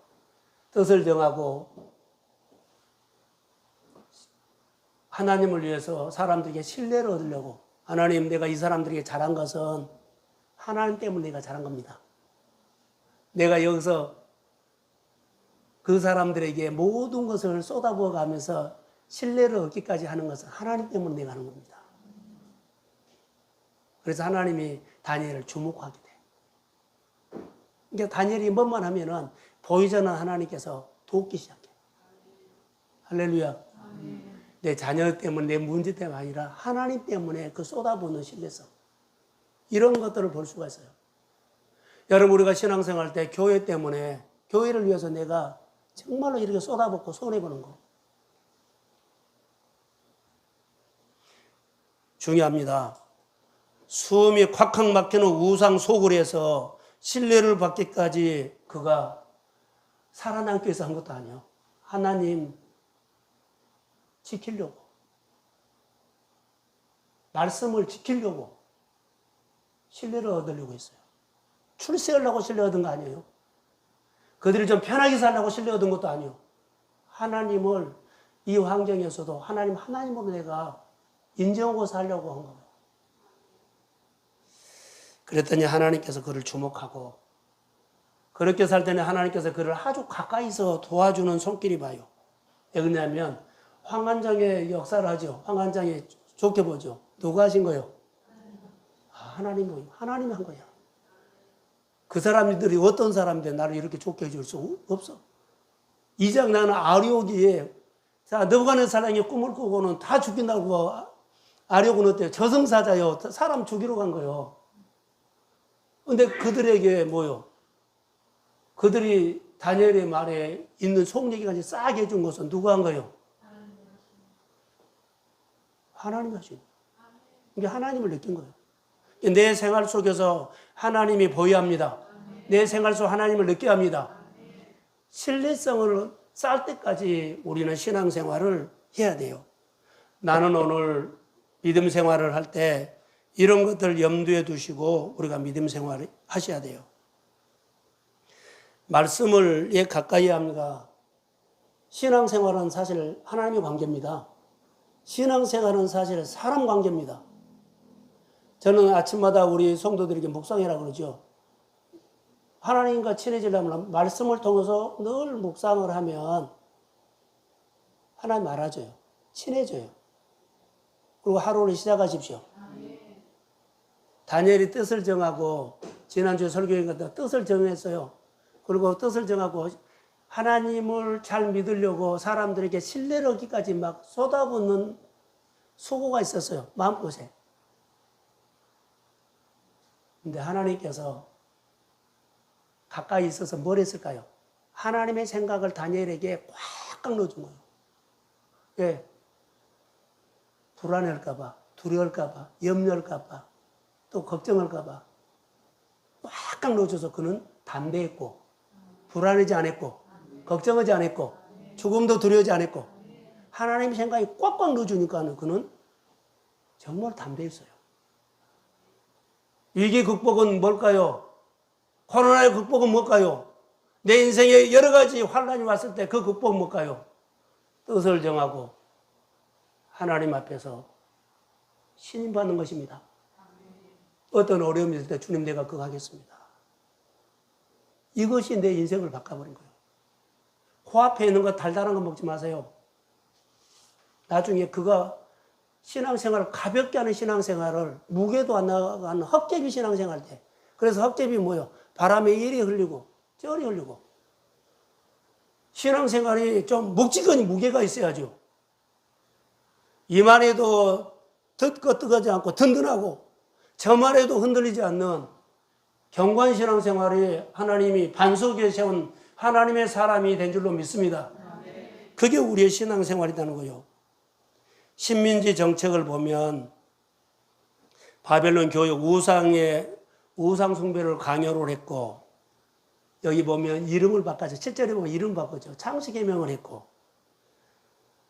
Speaker 1: 뜻을 정하고 하나님을 위해서 사람들에게 신뢰를 얻으려고 하나님 내가 이 사람들에게 잘한 것은 하나님 때문에 내가 잘한 겁니다. 내가 여기서 그 사람들에게 모든 것을 쏟아부어 가면서 신뢰를 얻기까지 하는 것은 하나님 때문에 내가 하는 겁니다. 그래서 하나님이 다니엘을 주목하게 돼. 그러니까 다니엘이 뭐만 하면은 보이자는 하나님께서 돕기 시작해. 할렐루야. 내 자녀 때문에 내 문제 때문에 아니라 하나님 때문에 그 쏟아부는 신뢰성. 이런 것들을 볼 수가 있어요. 여러분 우리가 신앙생활 때 교회 때문에 교회를 위해서 내가 정말로 이렇게 쏟아붓고 손해보는 거. 중요합니다. 숨이 콱콱 막히는 우상 소굴에서 신뢰를 받기까지 그가 살아남기 위해서 한 것도 아니에요. 하나님 지키려고. 말씀을 지키려고 신뢰를 얻으려고 했어요. 출세하려고 신뢰 얻은 거 아니에요. 그들이 좀 편하게 살려고 신뢰 얻은 것도 아니에요. 하나님을 이 환경에서도 하나님으로 내가 인정하고 살려고 한 거예요. 그랬더니 하나님께서 그를 주목하고 그렇게 살 때는 하나님께서 그를 아주 가까이서 도와주는 손길이 봐요. 왜 그러냐면 황관장의 역사를 하죠. 황관장이 좋게 보죠. 누가 하신 거예요? 하나님이 한 거야. 그 사람들이 어떤 사람인데 나를 이렇게 좋게 해줄 수 없어. 이장 나는 아리옥이 자 느부갓네살이 꿈을 꾸고는 다 죽인다고 아리옥은 어때요? 저승사자요. 사람 죽이러 간 거예요. 근데 그들에게 뭐요? 그들이 다니엘의 말에 있는 속얘기까지 싹 해준 것은 누가 한 거예요? 하나님이 하신 거예요. 이게 하나님을 느낀 거예요. 내 생활 속에서 하나님이 보여야 합니다. 내 생활 속 하나님을 느껴야 합니다. 신뢰성을 쌓을 때까지 우리는 신앙생활을 해야 돼요. 나는 오늘 믿음 생활을 할 때 이런 것들 염두에 두시고 우리가 믿음 생활을 하셔야 돼요. 말씀을 왜 가까이 합니까? 신앙생활은 사실 하나님의 관계입니다. 신앙생활은 사실 사람 관계입니다. 저는 아침마다 우리 성도들에게 묵상해라 그러죠. 하나님과 친해지려면 말씀을 통해서 늘 묵상을 하면 하나님 알아줘요. 친해져요. 그리고 하루를 시작하십시오. 다니엘이 뜻을 정하고 지난주에 설교했는데 뜻을 정했어요. 그리고 뜻을 정하고 하나님을 잘 믿으려고 사람들에게 신뢰를 얻기까지 막 쏟아붓는 수고가 있었어요. 마음껏에. 근데 하나님께서 가까이 있어서 뭘 했을까요? 하나님의 생각을 다니엘에게 꽉 넣어준 거예요. 왜? 불안할까봐, 두려울까봐, 염려할까봐, 또 걱정할까봐. 꽉꽉 넣어줘서 그는 담대했고 불안하지 않았고 걱정하지 않았고 죽음도 두려워하지 않았고 하나님 생각이 꽉꽉 넣어주니까 그는 정말 담대했어요. 위기 극복은 뭘까요? 코로나의 극복은 뭘까요? 내 인생에 여러 가지 환란이 왔을 때 그 극복은 뭘까요? 뜻을 정하고 하나님 앞에서 신임받는 것입니다. 어떤 어려움이 있을 때 주님 내가 그거 하겠습니다. 이것이 내 인생을 바꿔버린 거예요. 코앞에 있는 거 달달한 거 먹지 마세요. 나중에 그가 신앙생활을 가볍게 하는 신앙생활을 무게도 안 나가는 헛개비 신앙생활 때. 그래서 헛개비 뭐예요? 바람에 이리 흘리고 저리 흘리고. 신앙생활이 좀 묵직한 무게가 있어야죠. 이만해도 뜨거뜨거지 않고 든든하고 저만해도 흔들리지 않는 경관 신앙생활이 하나님이 반석 위에 세운 하나님의 사람이 된 줄로 믿습니다. 그게 우리의 신앙생활이라는 거예요. 식민지 정책을 보면 바벨론 교육 우상 숭배를 강요를 했고 여기 보면 이름을 바꿔서 7절에 보면 이름 바꾸죠. 창세개명을 했고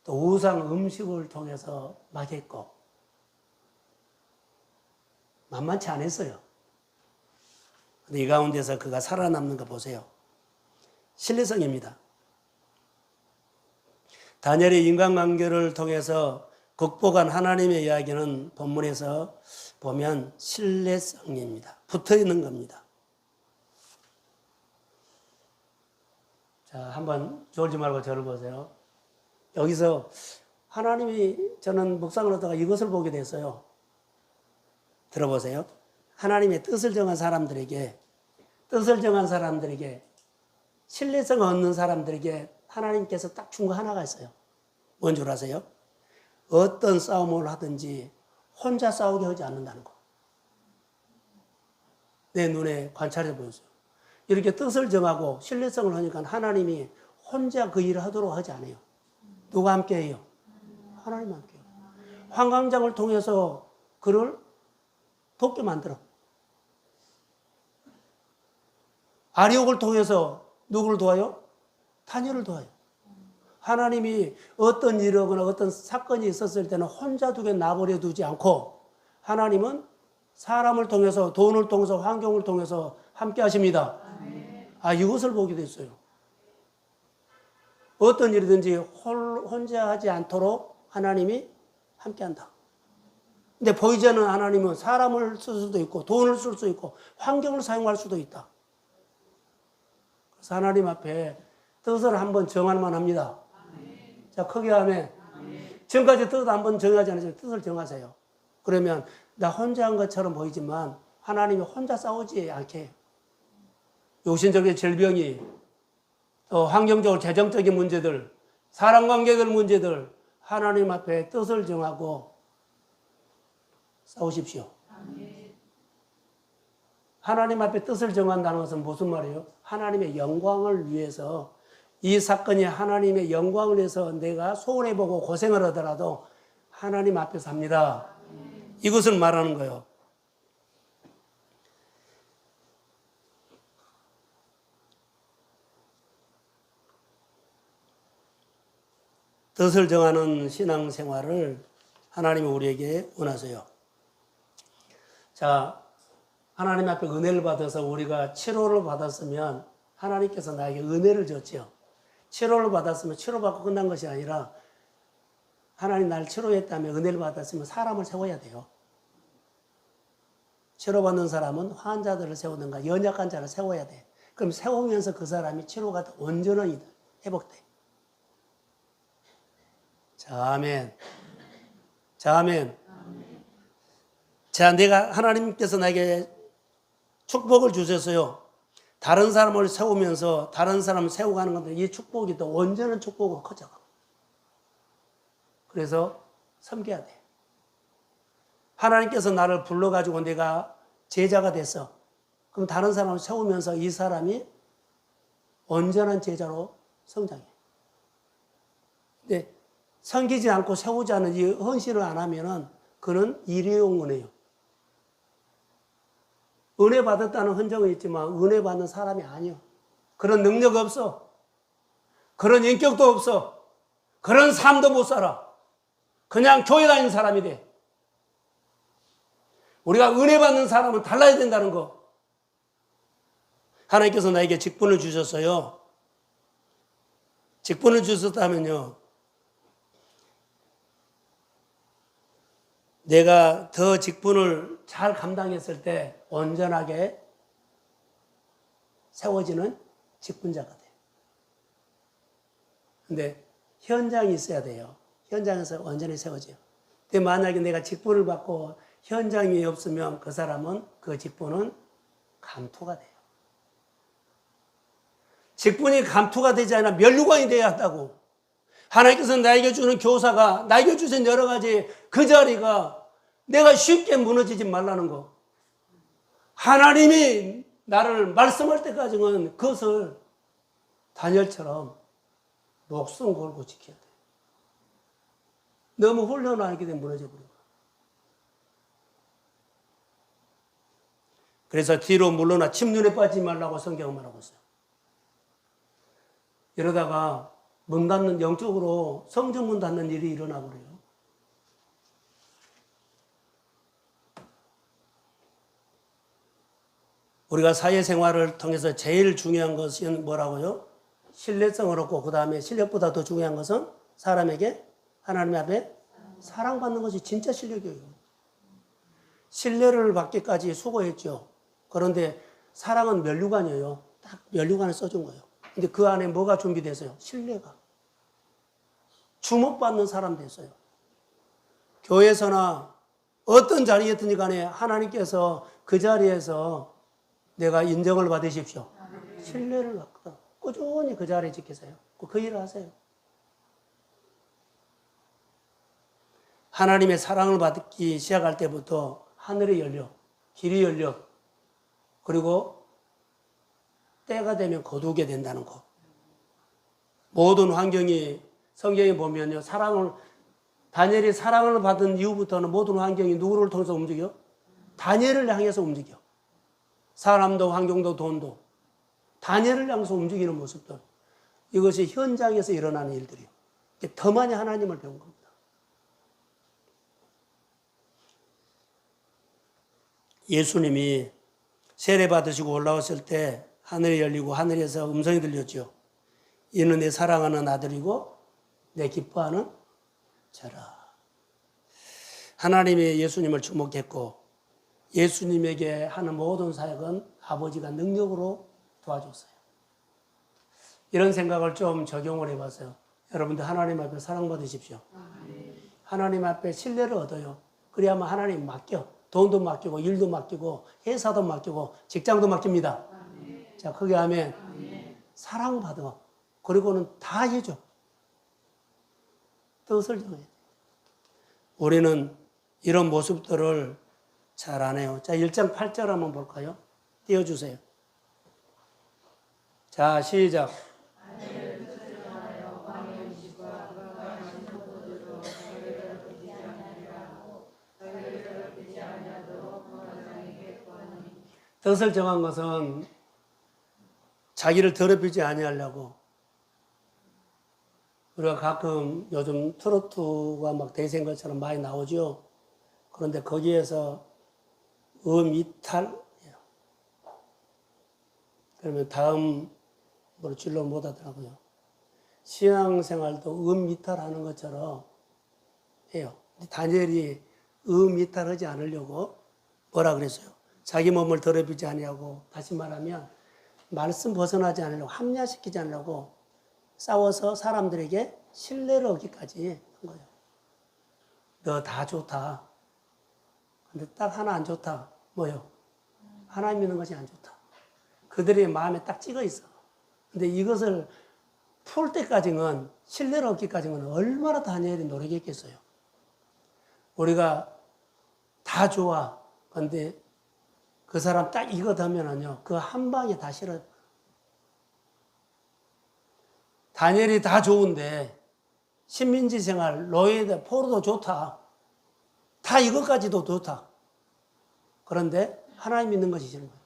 Speaker 1: 또 우상 음식을 통해서 막 했고 만만치 않았어요. 근데 이 가운데서 그가 살아남는 거 보세요. 신뢰성입니다. 다니엘의 인간관계를 통해서 극복한 하나님의 이야기는 본문에서 보면 신뢰성입니다. 붙어있는 겁니다. 자, 한번 졸지 말고 저를 보세요. 여기서 하나님이 저는 묵상을 하다가 이것을 보게 됐어요. 들어보세요. 하나님의 뜻을 정한 사람들에게 신뢰성을 얻는 사람들에게 하나님께서 딱 준 거 하나가 있어요. 뭔 줄 아세요? 어떤 싸움을 하든지 혼자 싸우게 하지 않는다는 거. 내 눈에 관찰해 보였어요. 이렇게 뜻을 정하고 신뢰성을 하니까 하나님이 혼자 그 일을 하도록 하지 않아요. 누가 함께 해요? 하나님 함께 해요. 환광장을 통해서 그를 돕게 만들어. 아리옥을 통해서 누구를 도와요? 다니엘을 도와요. 하나님이 어떤 일이거나 어떤 사건이 있었을 때는 혼자 두게 놔버려 두지 않고 하나님은 사람을 통해서 돈을 통해서 환경을 통해서 함께 하십니다. 이것을 보게 됐어요. 어떤 일이든지 혼자 하지 않도록 하나님이 함께 한다. 근데 보이지 않는 하나님은 사람을 쓸 수도 있고 돈을 쓸 수 있고 환경을 사용할 수도 있다. 그래서 하나님 앞에 뜻을 한번 정할 만합니다. 자, 크게 하면 지금까지 뜻 한번 정하지 않으시면 뜻을 정하세요. 그러면 나 혼자 한 것처럼 보이지만 하나님이 혼자 싸우지 않게 해요. 육신적인 질병이 또 환경적으로 재정적인 문제들, 사람관계들 문제들 하나님 앞에 뜻을 정하고 싸우십시오. 하나님 앞에 뜻을 정한다는 것은 무슨 말이에요? 하나님의 영광을 위해서 이 사건이 하나님의 영광을 위해서 내가 손해보고 고생을 하더라도 하나님 앞에서 합니다. 이것을 말하는 거예요. 뜻을 정하는 신앙생활을 하나님이 우리에게 원하세요. 자, 하나님 앞에 은혜를 받아서 우리가 치료를 받았으면 하나님께서 나에게 은혜를 줬죠. 치료를 받았으면 치료받고 끝난 것이 아니라 하나님 나를 치료했다면 은혜를 받았으면 사람을 세워야 돼요. 치료받는 사람은 환자들을 세우든가 연약한 자를 세워야 돼. 그럼 세우면서 그 사람이 치료가 온전히 회복돼. 자, 아멘. 자, 아멘. 자, 내가 하나님께서 나에게 축복을 주셨어요. 다른 사람을 세우면서 다른 사람을 세워가는 건데 이 축복이 또 온전한 축복으로 커져가. 그래서 섬겨야 돼. 하나님께서 나를 불러가지고 내가 제자가 됐어. 그럼 다른 사람을 세우면서 이 사람이 온전한 제자로 성장해. 근데 섬기지 않고 세우지 않는 이 헌신을 안 하면은 그는 일회용이에요. 은혜 받았다는 흔적은 있지만 은혜 받는 사람이 아니요. 그런 능력 없어. 그런 인격도 없어. 그런 삶도 못 살아. 그냥 교회 다니는 사람이 돼. 우리가 은혜 받는 사람은 달라야 된다는 거. 하나님께서 나에게 직분을 주셨어요. 직분을 주셨다면요, 내가 더 직분을 잘 감당했을 때 온전하게 세워지는 직분자가 돼. 근데 현장이 있어야 돼요. 현장에서 온전히 세워져요. 근데 만약에 내가 직분을 받고 현장이 없으면 그 사람은, 그 직분은 감투가 돼요. 직분이 감투가 되지 않아 면류관이 되어야 한다고. 하나님께서 나에게 주는 교사가, 나에게 주신 여러 가지 그 자리가 내가 쉽게 무너지지 말라는 거. 하나님이 나를 말씀할 때까지는 그것을 다니엘처럼 목숨 걸고 지켜야 돼. 너무 훈련하게 되면 무너져버려. 그래서 뒤로 물러나 침륜에 빠지지 말라고 성경은 말하고 있어요. 이러다가 문 닫는, 영적으로 성전 문 닫는 일이 일어나고 그래요. 우리가 사회생활을 통해서 제일 중요한 것은 뭐라고요? 신뢰성을 얻고, 그 다음에 실력보다 더 중요한 것은 사람에게, 하나님 앞에 사랑받는 것이 진짜 실력이에요. 신뢰를 받기까지 수고했죠. 그런데 사랑은 면류관이에요. 딱 면류관을 써준 거예요. 근데 그 안에 뭐가 준비됐어요? 신뢰가. 주목받는 사람 됐어요. 교회에서나 어떤 자리에 있든지 간에 하나님께서 그 자리에서 내가 인정을 받으십시오. 신뢰를 갖고 꾸준히 그 자리에 지키세요. 그 일을 하세요. 하나님의 사랑을 받기 시작할 때부터 하늘이 열려, 길이 열려, 그리고 때가 되면 거두게 된다는 거. 모든 환경이, 성경에 보면요, 다니엘이 사랑을 받은 이후부터는 모든 환경이 누구를 통해서 움직여? 다니엘을 향해서 움직여. 사람도 환경도 돈도 다니엘을 향해서 움직이는 모습들. 이것이 현장에서 일어나는 일들이에요. 더 많이 하나님을 배운 겁니다. 예수님이 세례 받으시고 올라왔을 때 하늘이 열리고 하늘에서 음성이 들렸죠. 이는 내 사랑하는 아들이고 내 기뻐하는 자라. 하나님이 예수님을 주목했고 예수님에게 하는 모든 사역은 아버지가 능력으로 도와줬어요. 이런 생각을 좀 적용을 해봤어요. 여러분들 하나님 앞에 사랑받으십시오. 하나님 앞에 신뢰를 얻어요. 그래야만 하나님 맡겨. 돈도 맡기고 일도 맡기고 회사도 맡기고 직장도 맡깁니다. 자, 거기 하면 사랑받아. 그리고는 다 해줘. 뜻을 정해. 우리는 이런 모습들을 잘 안 해요. 자, 1장 8절 한번 볼까요? 띄워주세요. 자, 시작. 뜻을 정한 것은 자기를 더럽히지 아니하려고. 우리가 가끔 요즘 트로트가 막 대세인 것처럼 많이 나오죠. 그런데 거기에서 이탈이에요. 그러면 다음 줄로 못 하더라고요. 신앙생활도 이탈하는 것처럼 해요. 다니엘이 이탈하지 않으려고 뭐라 그랬어요? 자기 몸을 더럽히지 아니하고, 다시 말하면 말씀 벗어나지 않으려고, 합리화시키지 않으려고 싸워서 사람들에게 신뢰를 얻기까지 한 거예요. 너 다 좋다. 근데 딱 하나 안 좋다. 뭐요? 하나님 믿는 것이 안 좋다. 그들의 마음에 딱 찍어 있어. 근데 이것을 풀 때까지는, 신뢰를 얻기까지는 얼마나 다니엘이 노력했겠어요. 우리가 다 좋아. 근데 그 사람 딱 이거 되면은요, 그 한 방에 다 싫어요. 다니엘이 다 좋은데, 식민지 생활, 노예들, 포로도 좋다. 다 이것까지도 좋다. 그런데 하나님 믿는 것이시는 거예요.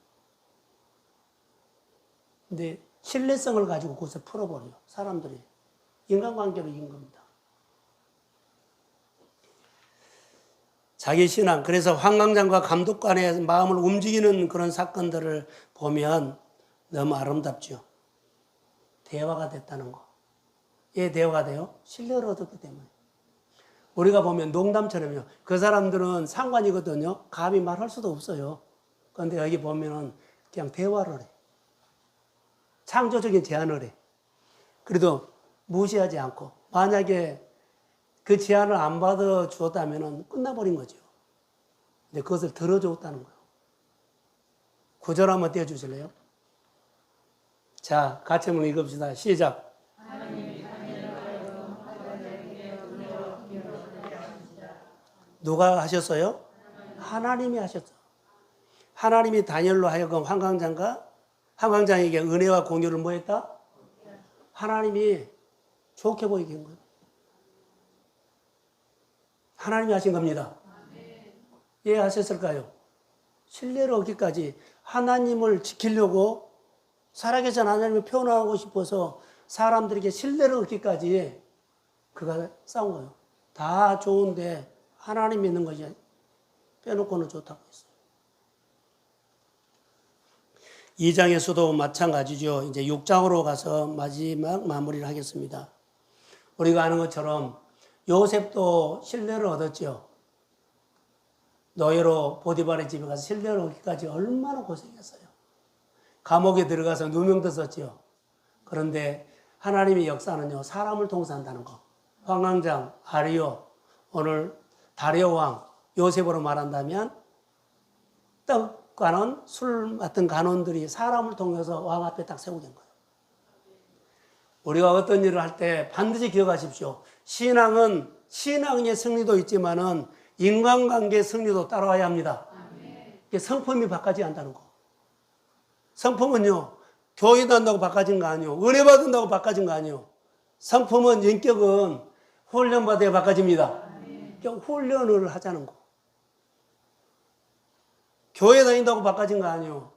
Speaker 1: 근데 신뢰성을 가지고 그것을 풀어버려. 사람들이. 인간관계로 이긴 겁니다. 자기 신앙, 그래서 황강장과 감독관의 마음을 움직이는 그런 사건들을 보면 너무 아름답죠. 대화가 됐다는 거. 왜 대화가 돼요? 신뢰를 얻었기 때문에. 우리가 보면 농담처럼요. 그 사람들은 상관이거든요. 감히 말할 수도 없어요. 그런데 여기 보면은 그냥 대화를 해. 창조적인 제안을 해. 그래도 무시하지 않고, 만약에 그 제안을 안 받아주었다면 끝나버린 거죠. 근데 그것을 들어줬다는 거예요. 구절 한번 떼어주실래요? 자, 같이 한번 읽읍시다. 시작. 누가 하셨어요? 하나님이 하셨어. 하나님이 다니엘로 하여금 황강장에게 은혜와 공유를 뭐 했다? 하나님이 좋게 보이게 한 거예요. 하나님이 하신 겁니다. 예, 하셨을까요? 신뢰를 얻기까지 하나님을 지키려고 살아계신 하나님을 표현하고 싶어서 사람들에게 신뢰를 얻기까지 그가 싸운 거예요. 다 좋은데 하나님 믿는 것이 빼놓고는 좋다고 했어요. 2장에서도 마찬가지죠. 이제 6장으로 가서 마지막 마무리를 하겠습니다. 우리가 아는 것처럼 요셉도 신뢰를 얻었죠. 노예로 보디발의 집에 가서 신뢰를 얻기까지 얼마나 고생했어요. 감옥에 들어가서 누명도 썼죠. 그런데 하나님의 역사는요, 사람을 통해한다는 거. 황강장, 아리오, 오늘 다리오 왕, 요셉으로 말한다면 떡과는 술 맡은 간원들이 사람을 통해서 왕 앞에 딱 세우게 된 거예요. 우리가 어떤 일을 할 때 반드시 기억하십시오. 신앙은 신앙의 승리도 있지만은 인간관계의 승리도 따라와야 합니다. 이게 성품이 바뀌지 않다는 거. 성품은요, 교회 다닌다고 바꿔진 거 아니에요. 은혜 받는다고 바꿔진 거 아니에요. 성품은, 인격은 훈련받아야 바꿔집니다. 그러니까 훈련을 하자는 거. 교회 다닌다고 바꿔진 거 아니에요.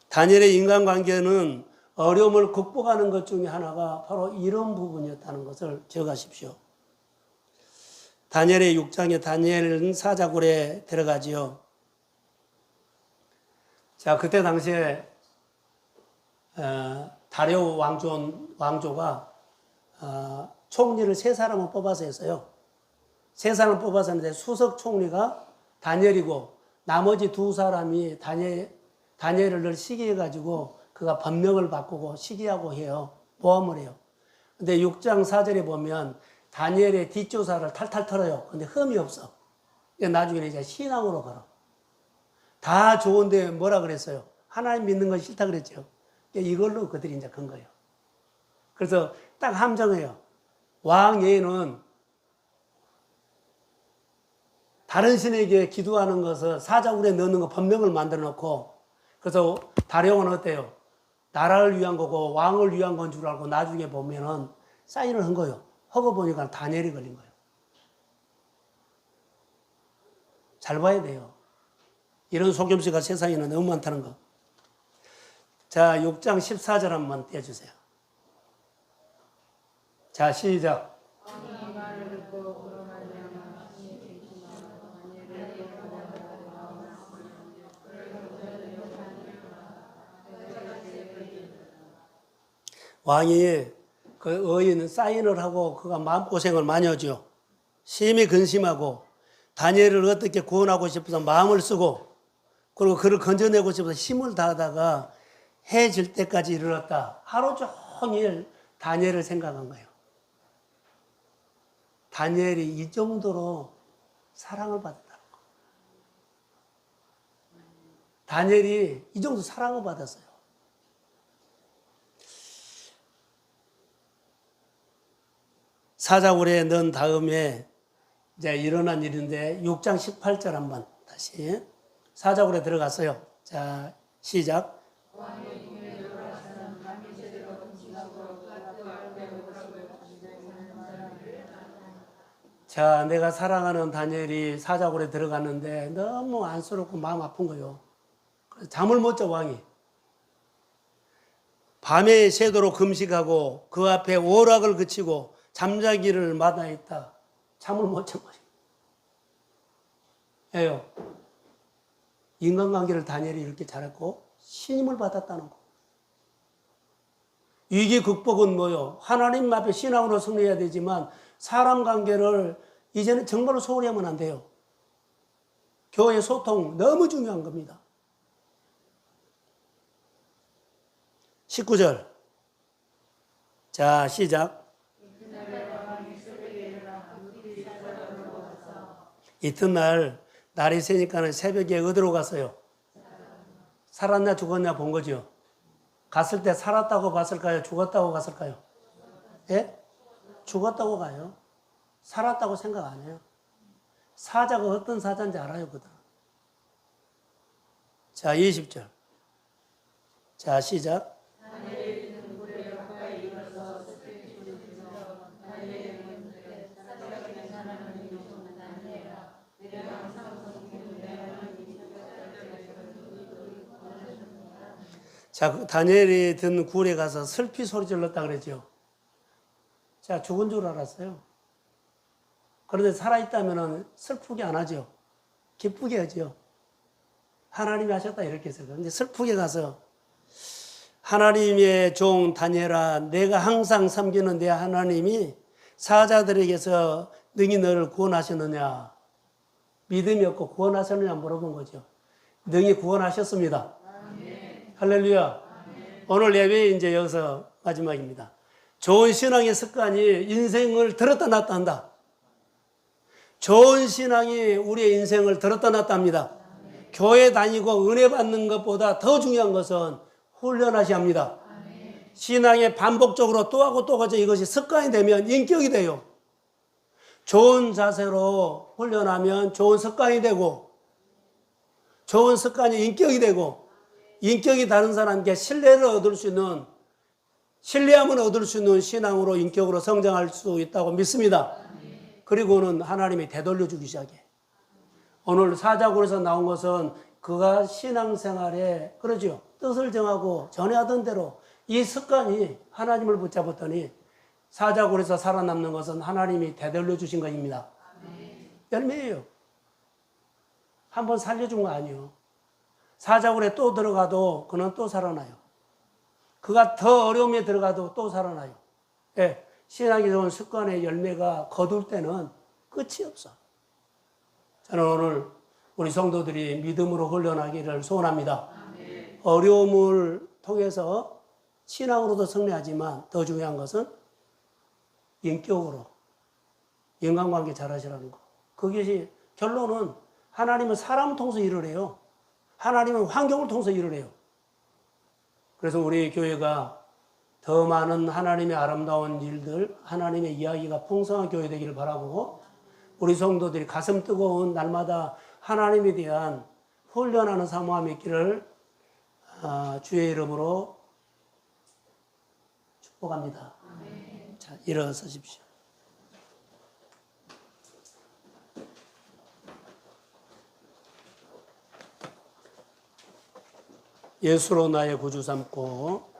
Speaker 1: 다니엘의 인간관계는 어려움을 극복하는 것 중에 하나가 바로 이런 부분이었다는 것을 기억하십시오. 다니엘의 6장에 다니엘은 사자굴에 들어가지요. 자, 그때 당시에 다리오 왕조가 총리를 3사람을 뽑아서 했어요. 3사람을 뽑아서 했는데 수석 총리가 다니엘이고 나머지 2사람이 다니엘을 늘 시기해가지고 그가 법명을 바꾸고 시기하고 해요. 모함을 해요. 근데 6장 4절에 보면 다니엘의 뒷조사를 탈탈 털어요. 근데 흠이 없어. 나중에 이제 신앙으로 걸어. 다 좋은데 뭐라 그랬어요? 하나님 믿는 건 싫다 그랬죠. 이걸로 그들이 이제 건 거예요. 그래서 딱 함정해요. 왕 예는 다른 신에게 기도하는 것을 사자굴에 넣는 거 법명을 만들어 놓고, 그래서 다령은 어때요? 나라를 위한 거고 왕을 위한 건 줄 알고 나중에 보면은 사인을 한 거예요. 하고 보니까 다니엘이 걸린 거예요. 잘 봐야 돼요. 이런 속임수가 세상에는 너무 많다는 거. 자, 6장 14절 한번 떼어주세요. 자, 시작. 왕이 그 의인 사인을 하고 그가 마음고생을 많이 하죠. 심히 근심하고 다니엘을 어떻게 구원하고 싶어서 마음을 쓰고, 그리고 그를 건져내고 싶어서 힘을 다하다가 해 질 때까지 이르렀다. 하루 종일 다니엘을 생각한 거예요. 다니엘이 이 정도로 사랑을 받았다는 거. 다니엘이 이 정도 사랑을 받았어요. 사자굴에 넣은 다음에 이제 일어난 일인데 6장 18절 한번 다시. 사자굴에 들어갔어요. 자, 시작. 자, 내가 사랑하는 다니엘이 사자굴에 들어갔는데 너무 안쓰럽고 마음 아픈 거요. 그래서 잠을 못 자, 왕이. 밤에 새도록 금식하고 그 앞에 오락을 그치고 잠자기를 마다했다. 잠을 못 잔 거예요. 예요. 인간관계를 다니엘이 이렇게 잘했고 신임을 받았다는 거. 위기 극복은 뭐요? 하나님 앞에 신앙으로 승리해야 되지만 사람 관계를 이제는 정말로 소홀히 하면 안 돼요. 교회 소통 너무 중요한 겁니다. 19절. 자, 시작. 이튿날 날이 새니까는 새벽에 어디로 갔어요? 살았냐 죽었냐 본 거죠. 갔을 때 살았다고 봤을까요? 죽었다고 갔을까요? 예? 죽었다고 가요. 살았다고 생각 안 해요. 사자가 어떤 사자인지 알아요, 그들. 자, 20절. 자, 시작. 자, 다니엘이 든 굴에 가서 슬피 소리 질렀다 그랬죠. 자, 죽은 줄 알았어요. 그런데 살아있다면 슬프게 안 하죠. 기쁘게 하죠. 하나님이 하셨다 이렇게 해서. 근데 슬프게 가서 하나님의 종 다니엘아, 내가 항상 섬기는 내 하나님이 사자들에게서 능히 너를 구원하셨느냐, 믿음이 없고 구원하셨느냐 물어본 거죠. 능히 구원하셨습니다. 할렐루야. 아멘. 오늘 예배 이제 여기서 마지막입니다. 좋은 신앙의 습관이 인생을 들었다 놨다 한다. 좋은 신앙이 우리의 인생을 들었다 놨다 합니다. 아멘. 교회 다니고 은혜 받는 것보다 더 중요한 것은 훈련하셔야 합니다. 아멘. 신앙에 반복적으로 또 하고 또 하죠. 이것이 습관이 되면 인격이 돼요. 좋은 자세로 훈련하면 좋은 습관이 되고, 좋은 습관이 인격이 되고, 인격이 다른 사람에게 신뢰를 얻을 수 있는, 신뢰함을 얻을 수 있는 신앙으로 인격으로 성장할 수 있다고 믿습니다. 그리고는 하나님이 되돌려 주기 시작해. 오늘 사자굴에서 나온 것은 그가 신앙생활에 그러죠. 뜻을 정하고 전에 하던 대로 이 습관이 하나님을 붙잡았더니 사자굴에서 살아남는 것은 하나님이 되돌려 주신 것입니다. 열매예요. 한번 살려준 거 아니에요. 사자굴에 또 들어가도 그는 또 살아나요. 그가 더 어려움에 들어가도 또 살아나요. 예, 신앙이 좋은 습관의 열매가 거둘 때는 끝이 없어. 저는 오늘 우리 성도들이 믿음으로 훈련하기를 소원합니다. 아멘. 어려움을 통해서 신앙으로도 승리하지만 더 중요한 것은 인격으로 인간관계 잘하시라는 거. 그것이 결론은 하나님은 사람을 통해서 일을 해요. 하나님은 환경을 통해서 일을 해요. 그래서 우리 교회가 더 많은 하나님의 아름다운 일들, 하나님의 이야기가 풍성한 교회 되기를 바라고 우리 성도들이 가슴 뜨거운 날마다 하나님에 대한 훈련하는 사모함이 있기를 주의 이름으로 축복합니다. 아멘. 자, 일어서십시오. 예수로 나의 구주 삼고